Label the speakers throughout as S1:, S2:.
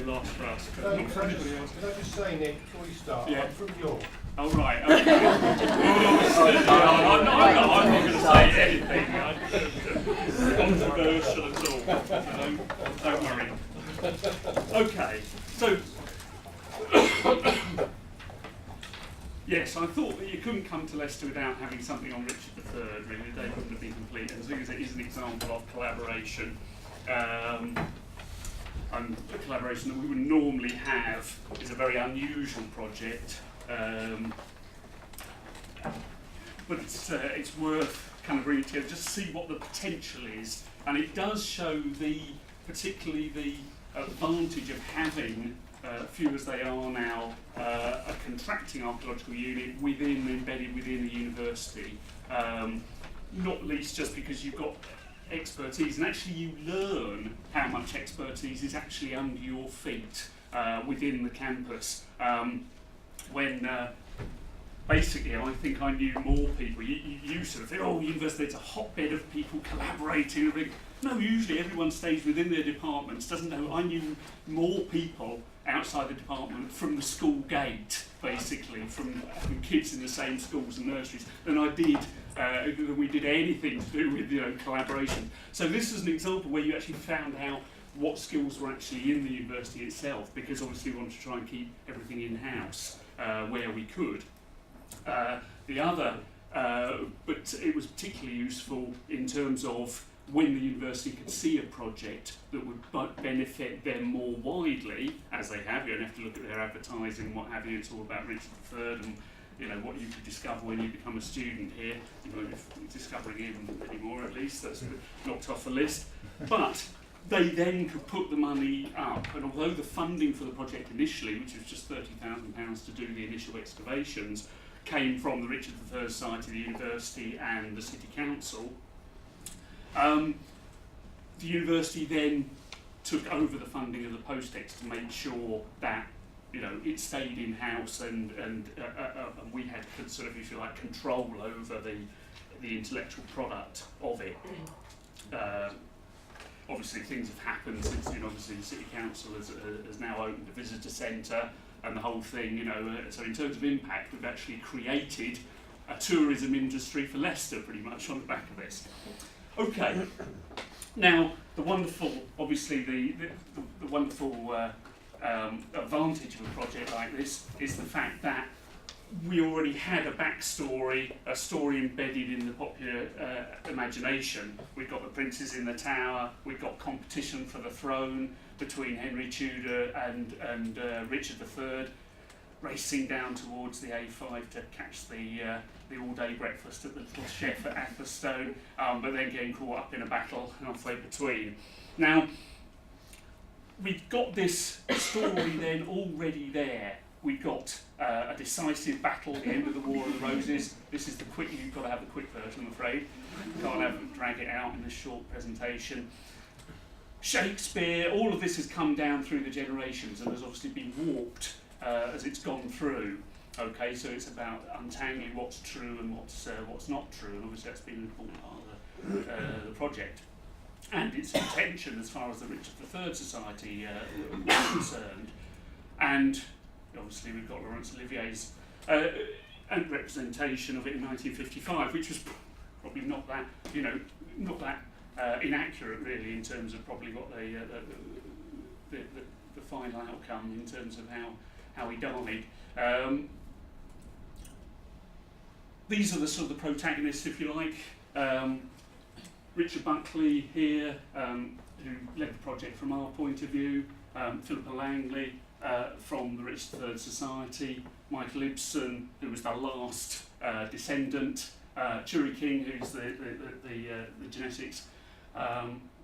S1: a loss for us, but
S2: Can
S1: not for anybody else.
S2: I just say, Nick, before you start,
S1: Yeah.
S2: I'm from York.
S1: Oh, right, okay. I'm not going to say anything controversial at all, so don't worry. Okay, so, yes, I thought that you couldn't come to Leicester without having something on Richard III, really. They wouldn't have been complete, as long as it is an example of collaboration. And the collaboration that we would normally have is a very unusual project, but it's worth kind of bringing it together just to see what the potential is, and it does show particularly the advantage of having, few as they are now, a contracting archaeological unit embedded within the university, not least just because you've got expertise, and actually you learn how much expertise is actually under your feet within the campus. When basically I think I knew more people. You sort of think, oh, university, it's a hotbed of people collaborating. No, usually everyone stays within their departments, doesn't know. I knew more people outside the department from the school gate, basically, from kids in the same schools and nurseries, than I did than we did anything to do with collaboration. So this is an example where you actually found out what skills were actually in the university itself, because obviously we wanted to try and keep everything in-house where we could. The other, but it was particularly useful in terms of when the university could see a project that would benefit them more widely, as they have. You don't have to look at their advertising and what have you. It's all about Richard III and what you could discover when you become a student here. You won't be discovering him anymore, at least. That's knocked off the list. But they then could put the money up, and although the funding for the project initially, which was just £30,000 to do the initial excavations, came from the Richard III Society, the university and the City Council, the university then took over the funding of the post-ex to make sure that it stayed in-house and we had sort of, if you like, control over the intellectual product of it. Obviously things have happened since, obviously the City Council has now opened a visitor centre and the whole thing, so in terms of impact, we've actually created a tourism industry for Leicester pretty much on the back of this. Okay, now the wonderful, obviously the wonderful advantage of a project like this is the fact that we already had a backstory, a story embedded in the popular imagination. We've got the princes in the tower, we've got competition for the throne between Henry Tudor and Richard III, racing down towards the A5 to catch the all-day breakfast at the little chef at Atherstone, but then getting caught up in a battle halfway between. Now, we've got this story then already there. We've got a decisive battle at the end of the War of the Roses. This is you've got to have the quick version, I'm afraid. Can't drag it out in this short presentation. Shakespeare, all of this has come down through the generations and has obviously been warped as it's gone through. Okay, so it's about untangling what's true and what's not true, and obviously that's been an important part of the project. And its intention as far as the Richard III Society was concerned. And obviously we've got Laurence Olivier's representation of it in 1955, which was probably not that, inaccurate really in terms of probably what the final outcome in terms of how he died. These are the sort of the protagonists, if you like. Richard Buckley here, who led the project from our point of view, Philippa Langley from the Richard III Society, Michael Ibsen, who was the last descendant, Churi King, who's the genetics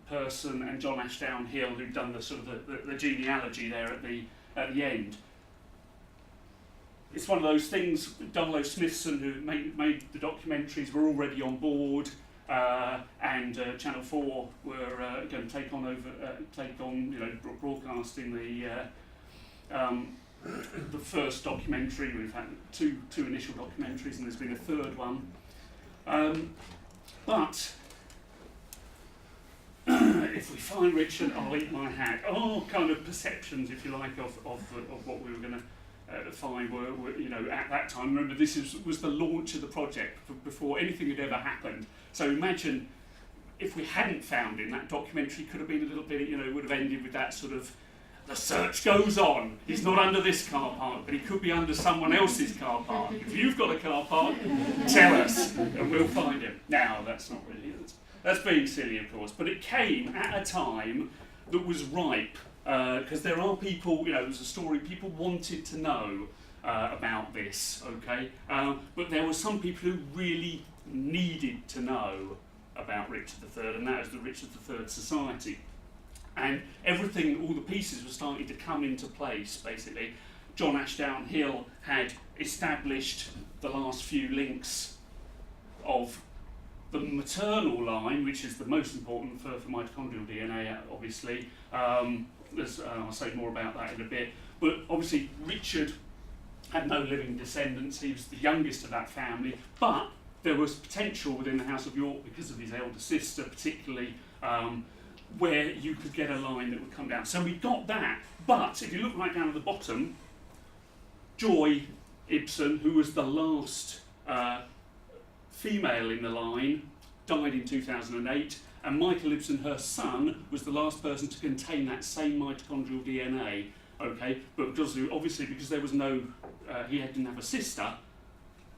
S1: person, and John Ashdown Hill, who'd done the sort of the genealogy there at the end. It's one of those things. Donald Smithson, who made the documentaries, were already on board, and Channel 4 were going to take on broadcasting the first documentary. We've had two initial documentaries, and there's been a third one. But if we find Richard, I'll eat my hat. Our kind of perceptions, if you like, of what we were going to find were, you know, at that time. Remember, this was the launch of the project before anything had ever happened. So imagine if we hadn't found him, that documentary could have been a little bit, you know, it would have ended with that sort of, the search goes on. He's not under this car park, but he could be under someone else's car park. If you've got a car park, tell us, and we'll find him. Now, that's not really, that's being silly, of course, but it came at a time that was ripe, because there are people, you know, there's a story, people wanted to know about this, okay? But there were some people who really needed to know about Richard III, and that was the Richard III Society. And everything, all the pieces were starting to come into place, basically. John Ashdown Hill had established the last few links of the maternal line, which is the most important for mitochondrial DNA, obviously. I'll say more about that in a bit. But obviously, Richard had no living descendants. He was the youngest of that family. But there was potential within the House of York, because of his elder sister particularly, where you could get a line that would come down. So we got that, but if you look right down at the bottom, Joy Ibsen, who was the last female in the line, died in 2008, and Michael Ibsen, her son, was the last person to contain that same mitochondrial DNA, okay? But because, obviously because there was no, he didn't have a sister,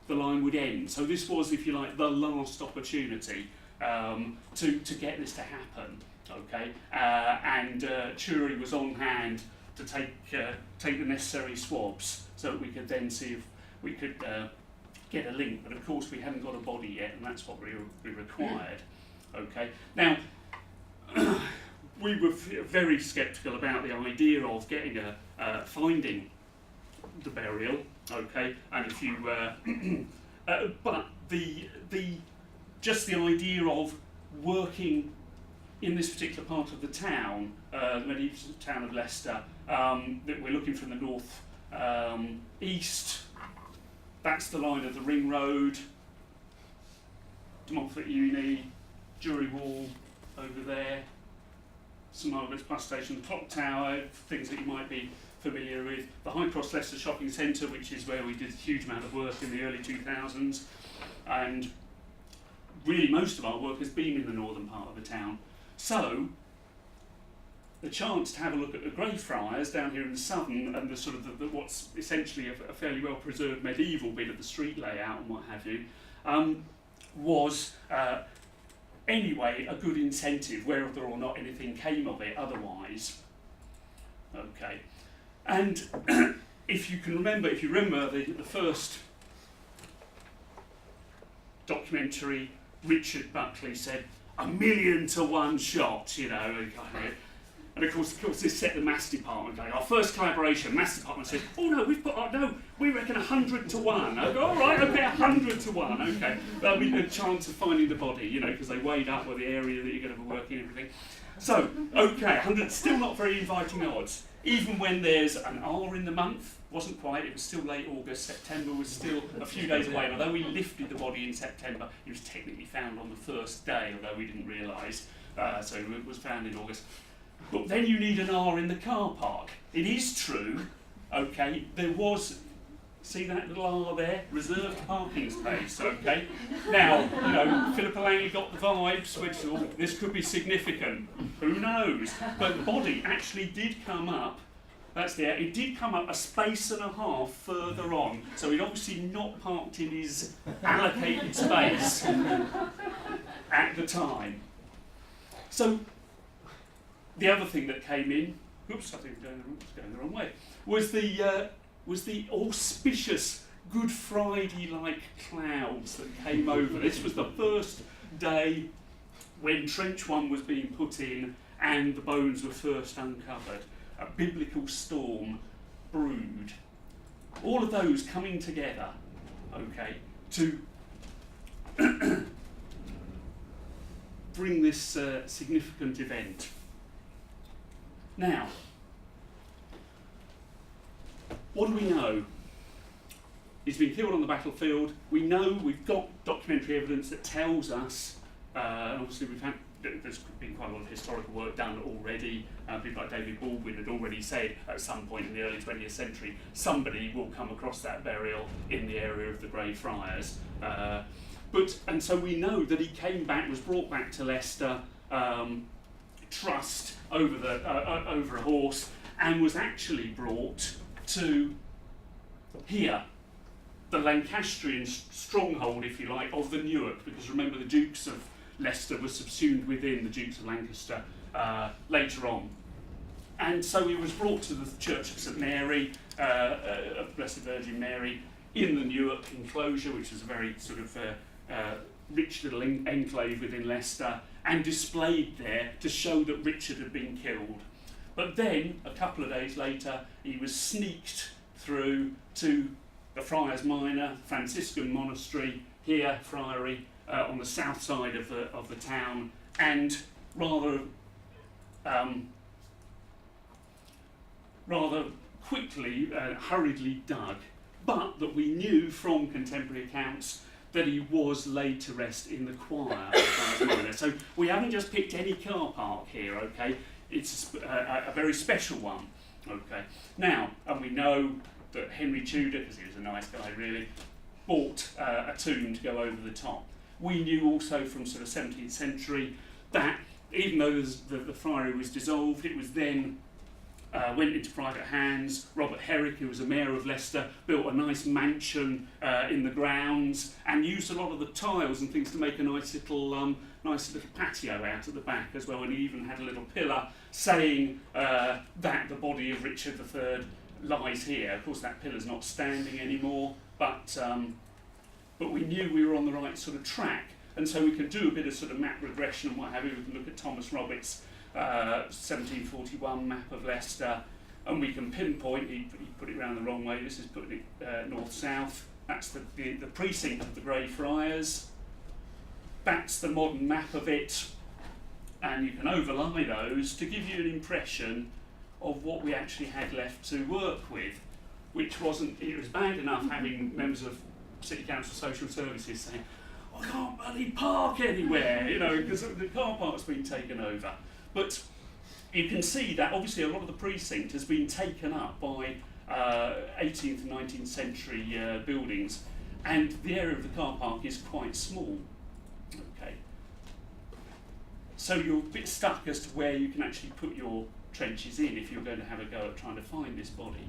S1: the line would end. So this was, if you like, the last opportunity to get this to happen. Okay, and Churi was on hand to take the necessary swabs so that we could then see if we could get a link. But of course, we hadn't got a body yet, and that's what we required. Okay, now we were very sceptical about the idea of getting finding the burial. Okay, and if you but just the idea of working in this particular part of the town, the medieval town of Leicester, that we're looking from the north east. That's the line of the ring road, De Montfort Uni, Jury Wall over there, St Margaret's bus station, the clock tower, things that you might be familiar with, the High Cross Leicester shopping centre, which is where we did a huge amount of work in the early 2000s, and really most of our work has been in the northern part of the town. So, the chance to have a look at the Greyfriars down here in the southern, and the sort of what's essentially a fairly well preserved medieval bit of the street layout and what have you, was anyway a good incentive, whether or not anything came of it otherwise. Okay, and if you remember the first documentary, Richard Buckley said, 1,000,000 to 1 shot, you know, and of course this set the maths department going. Our first collaboration, maths department said, oh no, we reckon 100 to 1. I go, all right, okay, 100 to 1, okay. That'll be a chance of finding the body, you know, because they weighed up with the area that you're going to be working and everything. So, okay, 100, still not very inviting odds. Even when there's an R in the month, wasn't quite, it was still late August, September was still a few days away. And although we lifted the body in September, it was technically found on the first day, although we didn't realise, so it was found in August. But then you need an R in the car park. It is true, okay, there was, see that little R there? Reserved parking space, okay? Now, you know, Philippa Langley got the vibes, which, oh, this could be significant, who knows? But the body actually did come up, it did come up a space and a half further on, so he'd obviously not parked in his allocated space at the time. So, the other thing that came in, oops, I think it's going the wrong way, was the auspicious Good Friday-like clouds that came over. This was the first day when Trench 1 was being put in and the bones were first uncovered. A biblical storm brewed. All of those coming together, okay, to bring this significant event. Now, what do we know? He's been killed on the battlefield. We know we've got documentary evidence that tells us, and obviously we've had there's been quite a lot of historical work done already. People like David Baldwin had already said at some point in the early 20th century somebody will come across that burial in the area of the Grey Friars. And so we know that he came back, was brought back to Leicester, trussed over a horse, and was actually brought to here, the Lancastrian stronghold, if you like, of the Newark, because remember the Dukes of Leicester were subsumed within the Dukes of Lancaster later on. And so he was brought to the Church of St Mary, of Blessed Virgin Mary, in the Newark enclosure, which was a very sort of rich little enclave within Leicester, and displayed there to show that Richard had been killed. But then, a couple of days later, he was sneaked through to the Friars Minor, Franciscan monastery, here, Friary, on the south side of the town, and rather quickly, hurriedly dug, but that we knew from contemporary accounts that he was laid to rest in the choir of Friars Minor. So we haven't just picked any car park here, okay? It's a very special one, okay? Now, and we know that Henry Tudor, because he was a nice guy really, bought a tomb to go over the top. We knew also from sort of 17th century that even though the friary was dissolved, it was then went into private hands. Robert Herrick, who was a mayor of Leicester, built a nice mansion in the grounds and used a lot of the tiles and things to make a nice little patio out at the back as well. And he even had a little pillar saying that the body of Richard III lies here. Of course, that pillar's not standing anymore, but we knew we were on the right sort of track. And so we can do a bit of sort of map regression and what have you. We can look at Thomas Roberts' 1741 map of Leicester, and we can pinpoint, he put it round the wrong way, this is putting it north-south, that's the precinct of the Grey Friars, that's the modern map of it, and you can overlay those to give you an impression of what we actually had left to work with, which wasn't, it was bad enough having members of City Council Social Services saying, I can't bloody park anywhere, you know, because the car park's been taken over. But you can see that obviously a lot of the precinct has been taken up by 18th and 19th century buildings, and the area of the car park is quite small. Okay. So you're a bit stuck as to where you can actually put your trenches in if you're going to have a go at trying to find this body.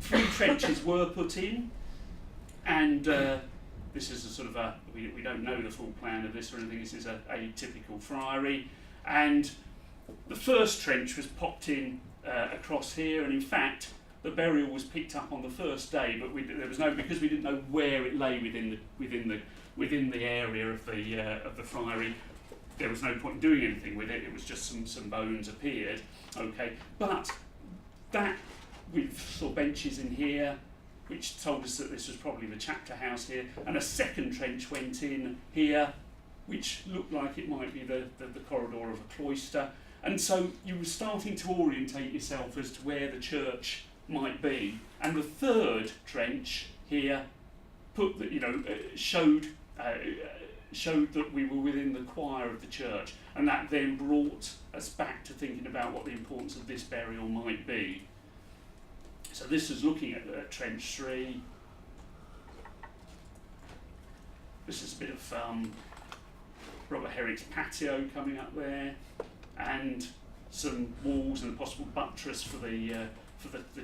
S1: 3 trenches were put in, and this is a sort of we don't know the full plan of this or anything, this is a typical friary, and the first trench was popped in across here, and in fact the burial was picked up on the first day, but there was no, because we didn't know where it lay within the area of the friary, there was no point in doing anything with it. It was just some bones appeared, okay, but that we saw benches in here, which told us that this was probably the chapter house here, and a second trench went in here, which looked like it might be the corridor of a cloister. And so you were starting to orientate yourself as to where the church might be. And the third trench here showed that we were within the choir of the church, and that then brought us back to thinking about what the importance of this burial might be. So this is looking at trench 3. This is a bit of Robert Herrick's patio coming up there, and some walls and a possible buttress for the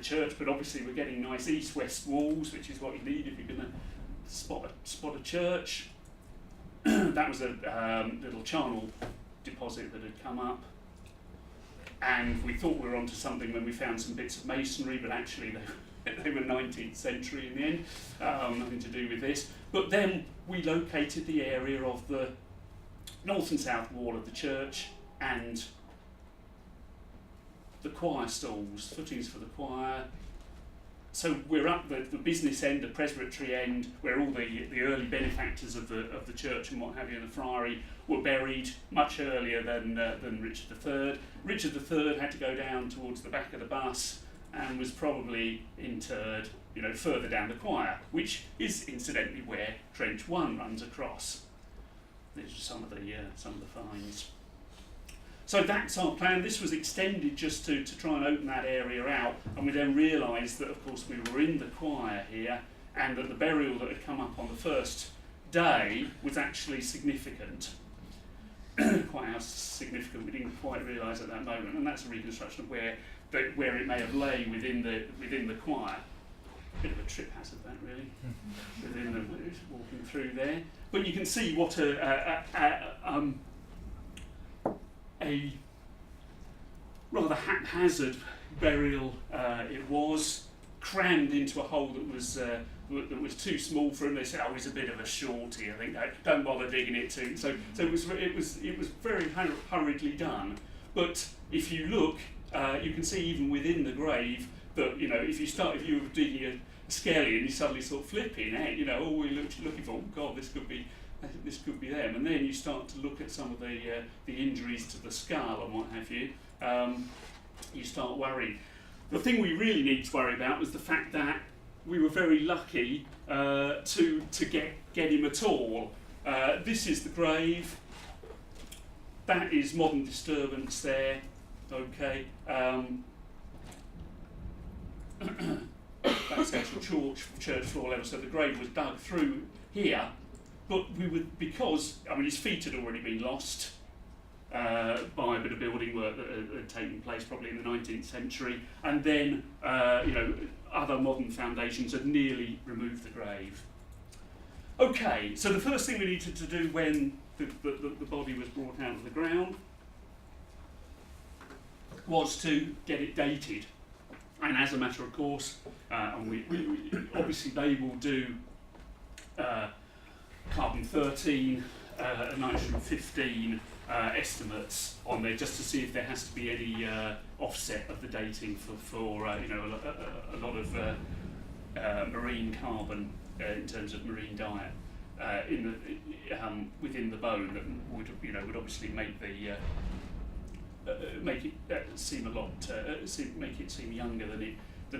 S1: church. But obviously we're getting nice east-west walls, which is what you need if you're going to spot a church. That was a little charnel deposit that had come up. And we thought we were onto something when we found some bits of masonry, but actually they were 19th century in the end, nothing to do with this. But then we located the area of the north and south wall of the church and the choir stalls, footings for the choir. So we're up the business end, the presbytery end, where all the early benefactors of the church and what have you in the friary were buried much earlier than Richard III. Richard III had to go down towards the back of the bus and was probably interred, further down the choir, which is incidentally where Trench 1 runs across. These are some of the finds. So that's our plan. This was extended just to try and open that area out, and we then realised that, of course, we were in the choir here, and that the burial that had come up on the first day was actually significant. Quite how significant we didn't quite realise at that moment, and that's a reconstruction of where it may have lay within the choir. Bit of a trip hazard, that really, within the walking through there. But you can see what a rather haphazard burial it was, crammed into a hole that was too small for him. They said, "Oh, he's a bit of a shorty. I think don't bother digging it too." So it was very hurriedly done. But if you look, you can see even within the grave that, you know, if you were digging a skelly and you suddenly sort of flipping out, you know, all we're looking for, oh God, this could be them. And then you start to look at some of the injuries to the skull and what have you. You start worrying. The thing we really need to worry about was the fact that we were very lucky to get him at all. This is the grave. That is modern disturbance there. Okay. That's actual church floor level. So the grave was dug through here, but because his feet had already been lost by a bit of building work that had taken place probably in the 19th century, and then other modern foundations had nearly removed the grave. Okay, so the first thing we needed to do when the body was brought out of the ground was to get it dated. And as a matter of course, and we obviously they will do carbon 13 and nitrogen 15 estimates on there, just to see if there has to be any offset of the dating for a lot of marine carbon in terms of marine diet within the bone that would obviously make the make it seem a lot, make it seem younger than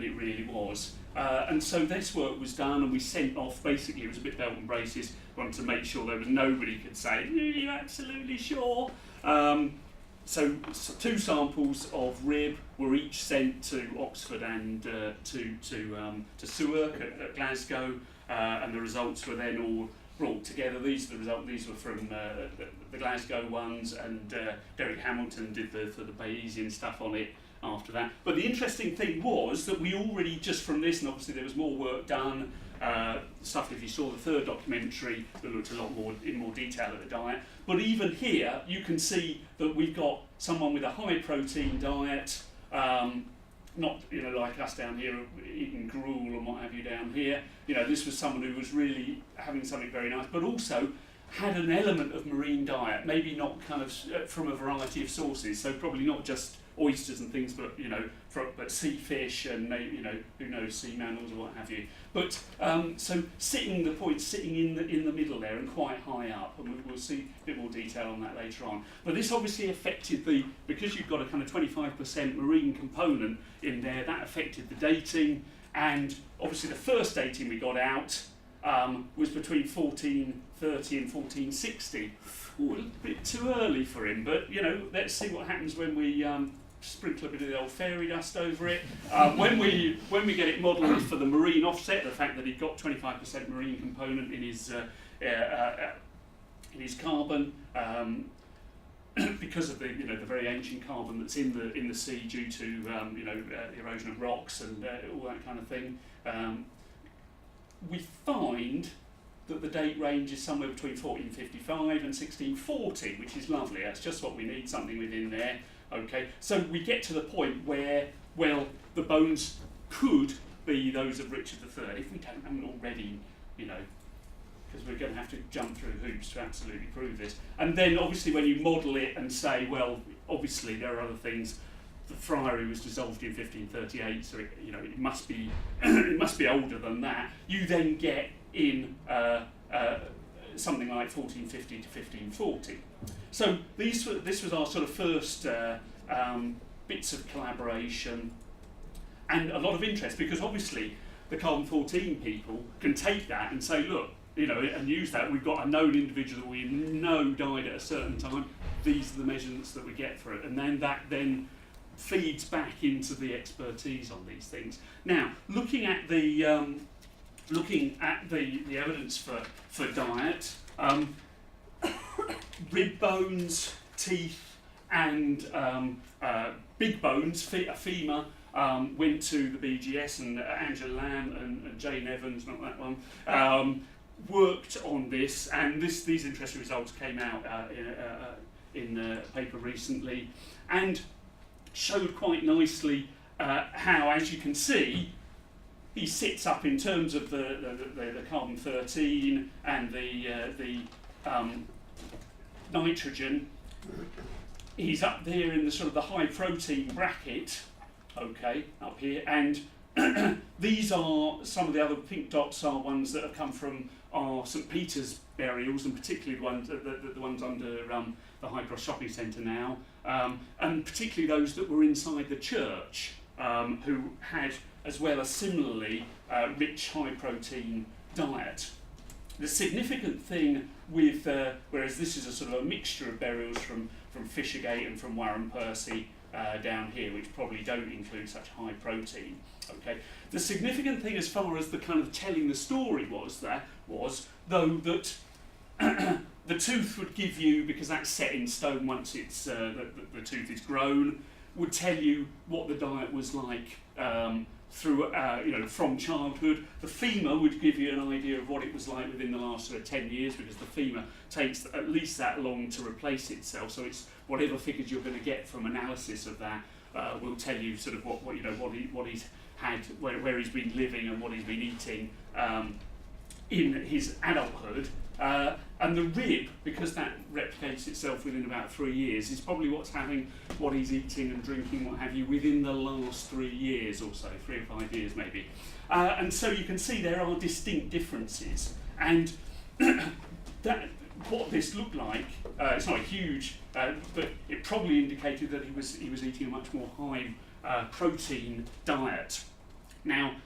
S1: it really was. And so this work was done, and we sent off. Basically, it was a bit belt and braces. Wanted to make sure there was nobody could say, "Are you absolutely sure?" So 2 samples of rib were each sent to Oxford and to Sewerk at Glasgow, and the results were then all brought together. These are the results. These were from the Glasgow ones, and Derek Hamilton did the Bayesian stuff on it after that. But the interesting thing was that we already, just from this, and obviously there was more work done, stuff if you saw the 3rd documentary that looked a lot more in more detail at the diet. But even here, you can see that we've got someone with a high protein diet, not like us down here eating gruel and what have you down here. This was someone who was really having something very nice, but also had an element of marine diet, maybe not kind of from a variety of sources, so probably not just oysters and things, but but sea fish and who knows, sea mammals or what have you. But so sitting in the middle there and quite high up, and we'll see a bit more detail on that later on. But this obviously affected because you've got a kind of 25% marine component in there, that affected the dating, and obviously the first dating we got out was between 1430 and 1460. Ooh, a little bit too early for him, but let's see what happens when we sprinkle a bit of the old fairy dust over it. When we get it modelled for the marine offset, the fact that he got 25% marine component in his carbon, because of the very ancient carbon that's in the sea due to the erosion of rocks and all that kind of thing, we find that the date range is somewhere between 1455 and 1640, which is lovely. That's just what we need, something within there. Okay, so we get to the point where, well, the bones could be those of Richard III, if we don't have them already, because we're going to have to jump through hoops to absolutely prove this. And then, obviously, when you model it and say, well, obviously there are other things. The friary was dissolved in 1538, so it must be it must be older than that. You then get in something like 1450 to 1540. So this was our sort of first bits of collaboration and a lot of interest, because obviously the carbon 14 people can take that and say, look, and use that. We've got a known individual that we know died at a certain time. these are the measurements that we get for it, and then that then feeds back into the expertise on these things. Now, looking at the evidence for diet, rib bones, teeth, and big bones, femur, went to the BGS, and Angela Lamb and Jane Evans, not that one, worked on this, and these interesting results came out in a paper recently, and showed quite nicely how, as you can see, he sits up in terms of the carbon-13 and the nitrogen. He's up there in the sort of the high protein bracket, okay, up here, and these are some of the other pink dots are ones that have come from our St Peter's burials, and particularly the ones under the High Cross Shopping Centre now, and particularly those that were inside the church, who had as well a similarly rich high protein diet. The significant thing with, whereas this is a sort of a mixture of burials from Fishergate and from Warren Percy down here, which probably don't include such high protein. Okay, the significant thing as far as the kind of telling the story was though that the tooth would give you, because that's set in stone once it's the tooth is grown, would tell you what the diet was like through from childhood. The femur would give you an idea of what it was like within the last sort of 10 years, because the femur takes at least that long to replace itself. So it's whatever figures you're going to get from analysis of that will tell you sort of what he's had, where he's been living and what he's been eating in his adulthood. And the rib, because that replicates itself within about 3 years, is probably what he's eating and drinking, what have you, within the last 3 years or so, 3 or 5 years maybe. And so you can see there are distinct differences. And what this looked like, it's not huge, but it probably indicated that he was eating a much more high protein diet. Now,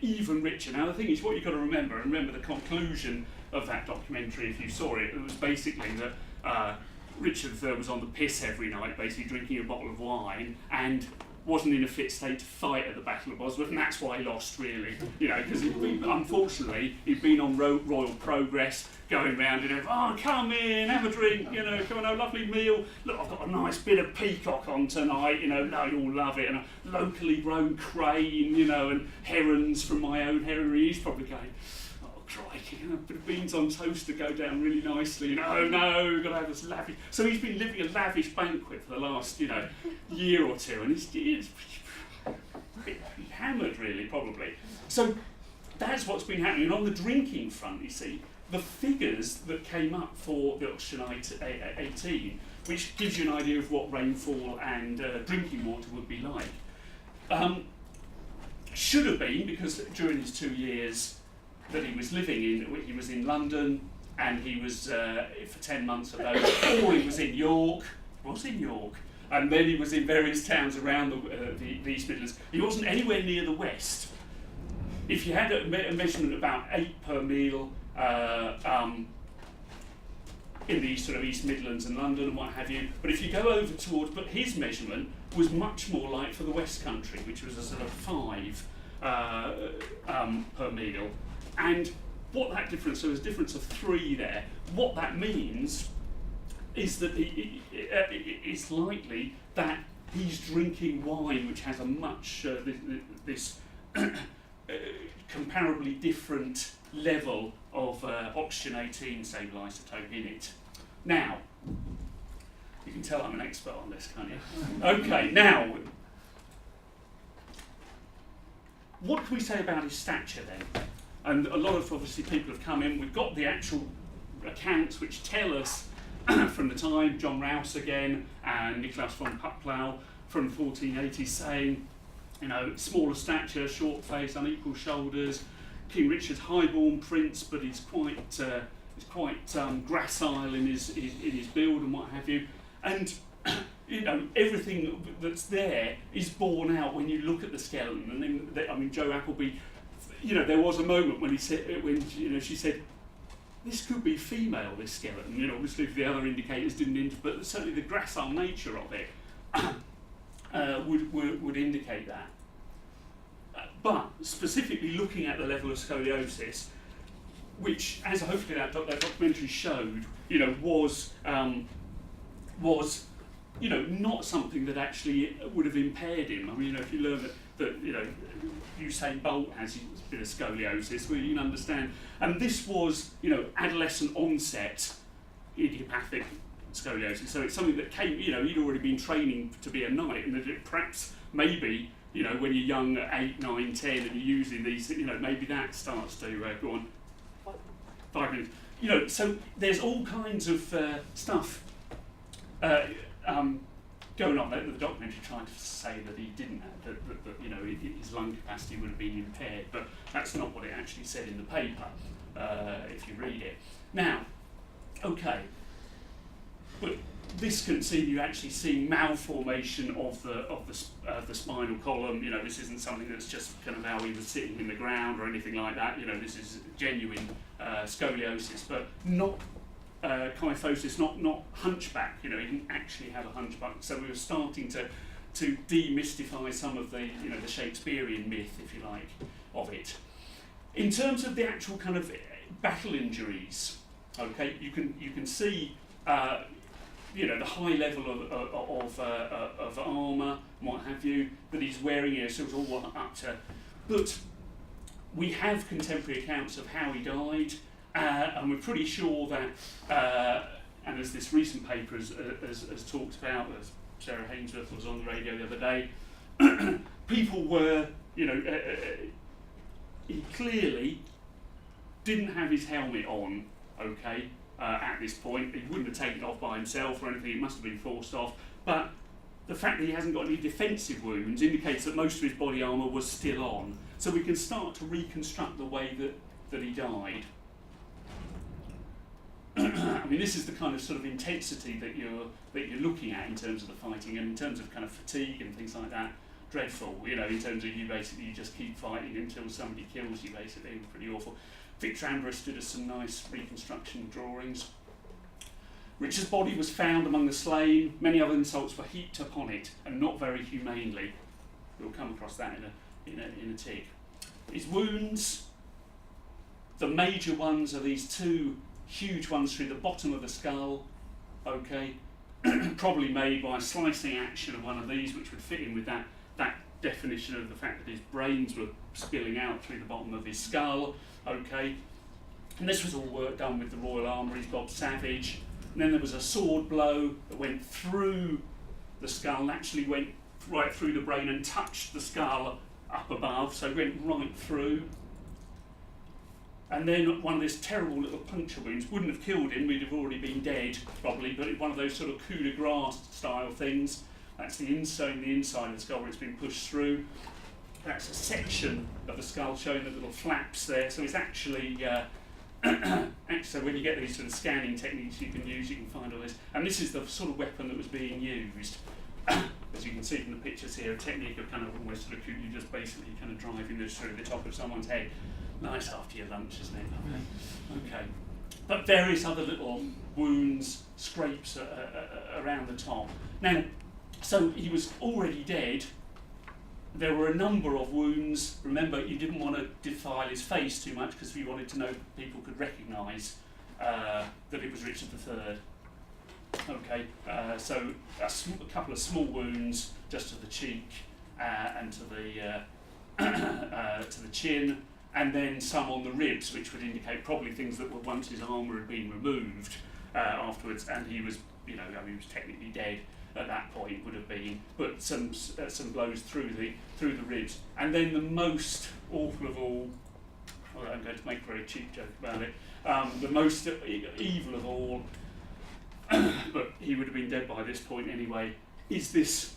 S1: even richer. Now the thing is, what you've got to remember the conclusion of that documentary, if you saw it, it was basically that Richard III was on the piss every night, basically drinking a bottle of wine, and wasn't in a fit state to fight at the Battle of Bosworth, and that's why he lost, really. Because unfortunately he'd been on Royal Progress, going round and oh, come in, have a drink, come on, a lovely meal. Look, I've got a nice bit of peacock on tonight, no, you'll love it, and a locally grown crane, and herons from my own herring. He's probably going, oh crikey, a bit of beans on toast to go down really nicely. No, we've got to have this lavish. So he's been living a lavish banquet for the last, year or two, and he's hammered, really, probably. So that's what's been happening. And on the drinking front, you see, the figures that came up for the Oxygen 18, which gives you an idea of what rainfall and drinking water would be like, should have been, because during his 2 years that he was living in, he was in London, and he was for 10 months of those, or he was in York, and then he was in various towns around the East Midlands. He wasn't anywhere near the West. If you had a measurement about 8 per meal in the sort of East Midlands and London and what have you, but if you go over towards, but his measurement was much more like for the West Country, which was a sort of 5 per meal. And what that difference, so there's a difference of 3 there. What that means is that it's likely that he's drinking wine which has a much this comparably different level of oxygen 18 stable isotope in it. Now, you can tell I'm an expert on this, can't you? Okay, now, what can we say about his stature then? And a lot of, obviously, people have come in. We've got the actual accounts which tell us from the time, John Rouse again, and Nicholas von Pucklau from the 1480s saying, smaller stature, short face, unequal shoulders. King Richard's highborn prince, but he's quite gracile in his build and what have you. And everything that's there is borne out when you look at the skeleton. And then, Joe Appleby, there was a moment when she said, this could be female, this skeleton, you know, obviously if the other indicators didn't, but certainly the gracile nature of it would indicate that. But specifically looking at the level of scoliosis, which, as hopefully that documentary showed, you know, was you know, not something that actually would have impaired him. I mean, you know, if you learn that you know, Usain Bolt has a bit of scoliosis, well, you can understand. And this was, you know, adolescent onset idiopathic scoliosis. So it's something that came, you know, he'd already been training to be a knight, and that it perhaps, maybe, you know, when you're young at 8, 9, 10, and you're using these, you know, maybe that starts to go on. 5 minutes. You know, so there's all kinds of stuff going on. The documentary tried to say that he didn't have, that you know, his lung capacity would have been impaired, but that's not what it actually said in the paper, if you read it. Now, okay, but this can see you actually see malformation of the spinal column. You know, this isn't something that's just kind of how he was sitting in the ground or anything like that. You know, this is genuine scoliosis, but not kyphosis, not hunchback. You know, he didn't actually have a hunchback. So we were starting to demystify some of the, you know, the Shakespearean myth, if you like, of it. In terms of the actual kind of battle injuries, okay, you can see. You know, the high level of armour and what have you that he's wearing here, so it's all up to. But we have contemporary accounts of how he died, and we're pretty sure that, and as this recent paper has talked about, as Sarah Hainsworth was on the radio the other day, people were, you know, he clearly didn't have his helmet on, okay. At this point, he wouldn't have taken it off by himself or anything, it must have been forced off, but the fact that he hasn't got any defensive wounds indicates that most of his body armour was still on, so we can start to reconstruct the way that he died. I mean, this is the kind of sort of intensity that you're looking at in terms of the fighting, and in terms of kind of fatigue and things like that, dreadful, you know, in terms of you just keep fighting until somebody kills you, basically, pretty awful. Victor Ambrose did us some nice reconstruction drawings. Richard's body was found among the slain. Many other insults were heaped upon it, and not very humanely. We'll come across that in a tick. His wounds, the major ones are these two huge ones through the bottom of the skull, okay, probably made by a slicing action of one of these, which would fit in with that definition of the fact that his brains were spilling out through the bottom of his skull. Okay, and this was all work done with the Royal Armouries, Bob Savage. And then there was a sword blow that went through the skull, actually went right through the brain and touched the skull up above, so it went right through. And then one of these terrible little puncture wounds wouldn't have killed him, we'd have already been dead probably, but one of those sort of coup de grace style things. That's the inside of the skull where it's been pushed through. That's a section of the skull showing the little flaps there. So it's actually, so when you get these sort of scanning techniques you can use, you can find all this. And this is the sort of weapon that was being used. As you can see from the pictures here, a technique of kind of almost sort of you just basically kind of driving this through the top of someone's head. Nice after your lunch, isn't it? Okay. But various other little wounds, scrapes around the top. Now, so he was already dead. There were a number of wounds. Remember, you didn't want to defile his face too much because we wanted to know people could recognise that it was Richard III. Okay, so a couple of small wounds just to the cheek and to the chin, and then some on the ribs, which would indicate probably things that were once his armour had been removed afterwards, and he was, you know, I mean, he was technically dead at that point, would have been, but some blows through the ribs, and then the most awful of all. Well, I'm going to make a very cheap joke about it. The most evil of all, but he would have been dead by this point anyway, is this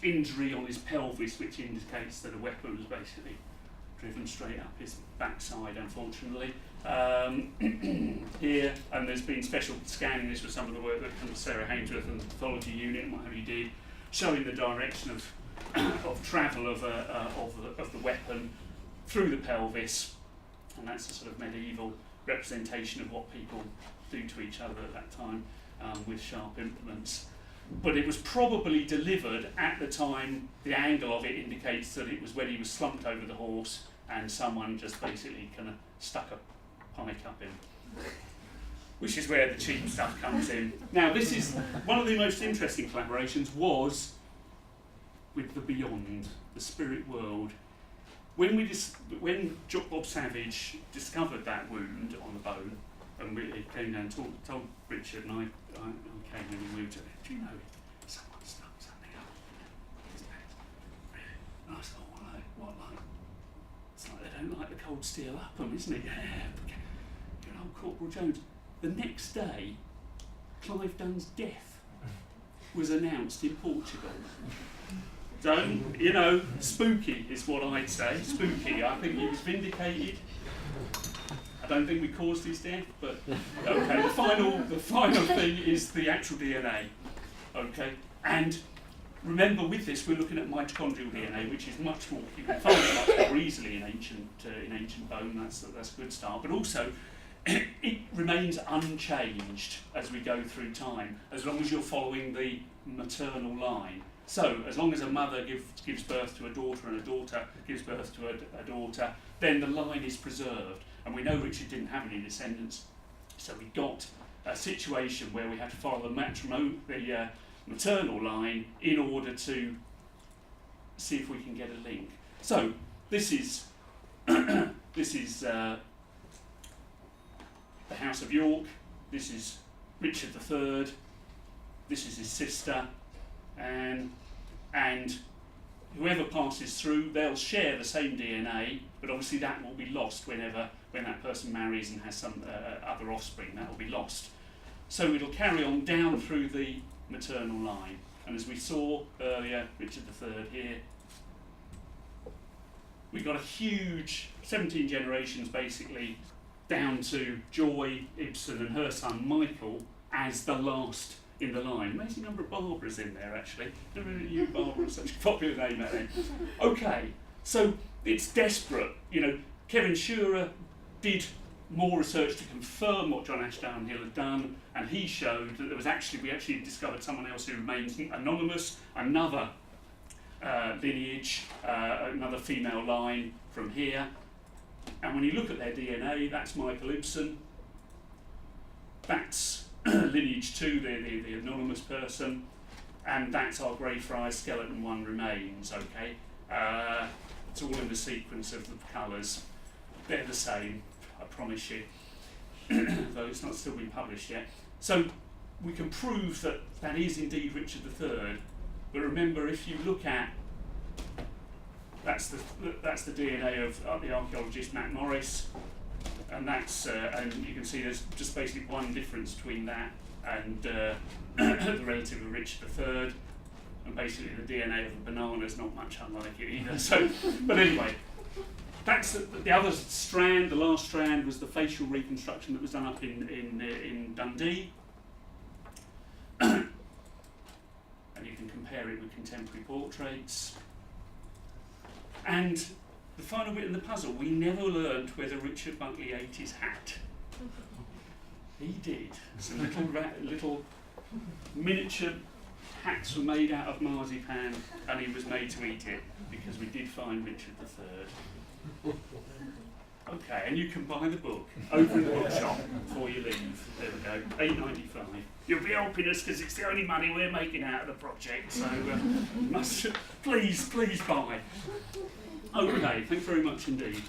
S1: injury on his pelvis, which indicates that a weapon was basically driven straight up his backside, unfortunately. Here, and there's been special scanning. This was some of the work that Sarah Hainsworth and the Pathology unit and what have you did, showing the direction of travel of the weapon through the pelvis, and that's a sort of medieval representation of what people do to each other at that time with sharp implements. But it was probably delivered at the time. The angle of it indicates that it was when he was slumped over the horse and someone just basically kind of stuck a pike up him, which is where the cheap stuff comes in. Now, this is one of the most interesting collaborations was with the beyond, the spirit world. When Jock Bob Savage discovered that wound on the bone, and he came down and told Richard, and I came in and we were saying, do you know someone stuck something up his back? And I said, oh, what like? It's like they don't like the cold steel up them, isn't it? Yeah, you're old Corporal Jones. The next day, Clive Dunn's death was announced in Portugal. So, spooky is what I'd say. Spooky. I think he was vindicated. I don't think we caused his death, but okay. The final thing is the actual DNA. Okay, and remember, with this, we're looking at mitochondrial DNA, which is much more. You can find it much more easily in ancient bone. That's a good start. But also, it remains unchanged as we go through time, as long as you're following the maternal line. So, as long as a mother gives birth to a daughter and a daughter gives birth to a daughter, then the line is preserved. And we know Richard didn't have any descendants, so we got a situation where we had to follow the maternal line in order to see if we can get a link. So, this is the House of York. This is Richard III. This is his sister. And whoever passes through, they'll share the same DNA, but obviously that will be lost when that person marries and has some other offspring. That will be lost. So it'll carry on down through the maternal line. And as we saw earlier, Richard III here, we got a huge 17 generations basically down to Joy Ibsen and her son Michael as the last in the line. Amazing number of Barbaras in there, actually. Never really knew Barbara was such a popular name back then. Okay, so it's desperate. Kevin Schurer did more research to confirm what John Ashdown Hill had done, and he showed that we actually discovered someone else who remains anonymous, another lineage, another female line from here. And when you look at their DNA, that's Michael Ibsen. That's lineage 2, the anonymous person, and that's our Greyfriars skeleton 1 remains, okay? It's all in the sequence of the colours. They're the same, I promise you, though it's not still been published yet. So we can prove that that is indeed Richard III, but remember, if you look at, that's the DNA of the archaeologist Matt Morris, and you can see there's just basically one difference between that and the relative of Richard III, and basically the DNA of a banana is not much unlike it either. So, but anyway, that's the other strand. The last strand was the facial reconstruction that was done up in Dundee, and you can compare it with contemporary portraits. And the final bit in the puzzle, we never learned whether Richard Buckley ate his hat. He did. Some little miniature hats were made out of marzipan, and he was made to eat it, because we did find Richard III. Okay, and you can buy the book over in the bookshop before you leave. There we go, £8.95. You'll be helping us because it's the only money we're making out of the project, so please buy. Okay, thanks very much indeed.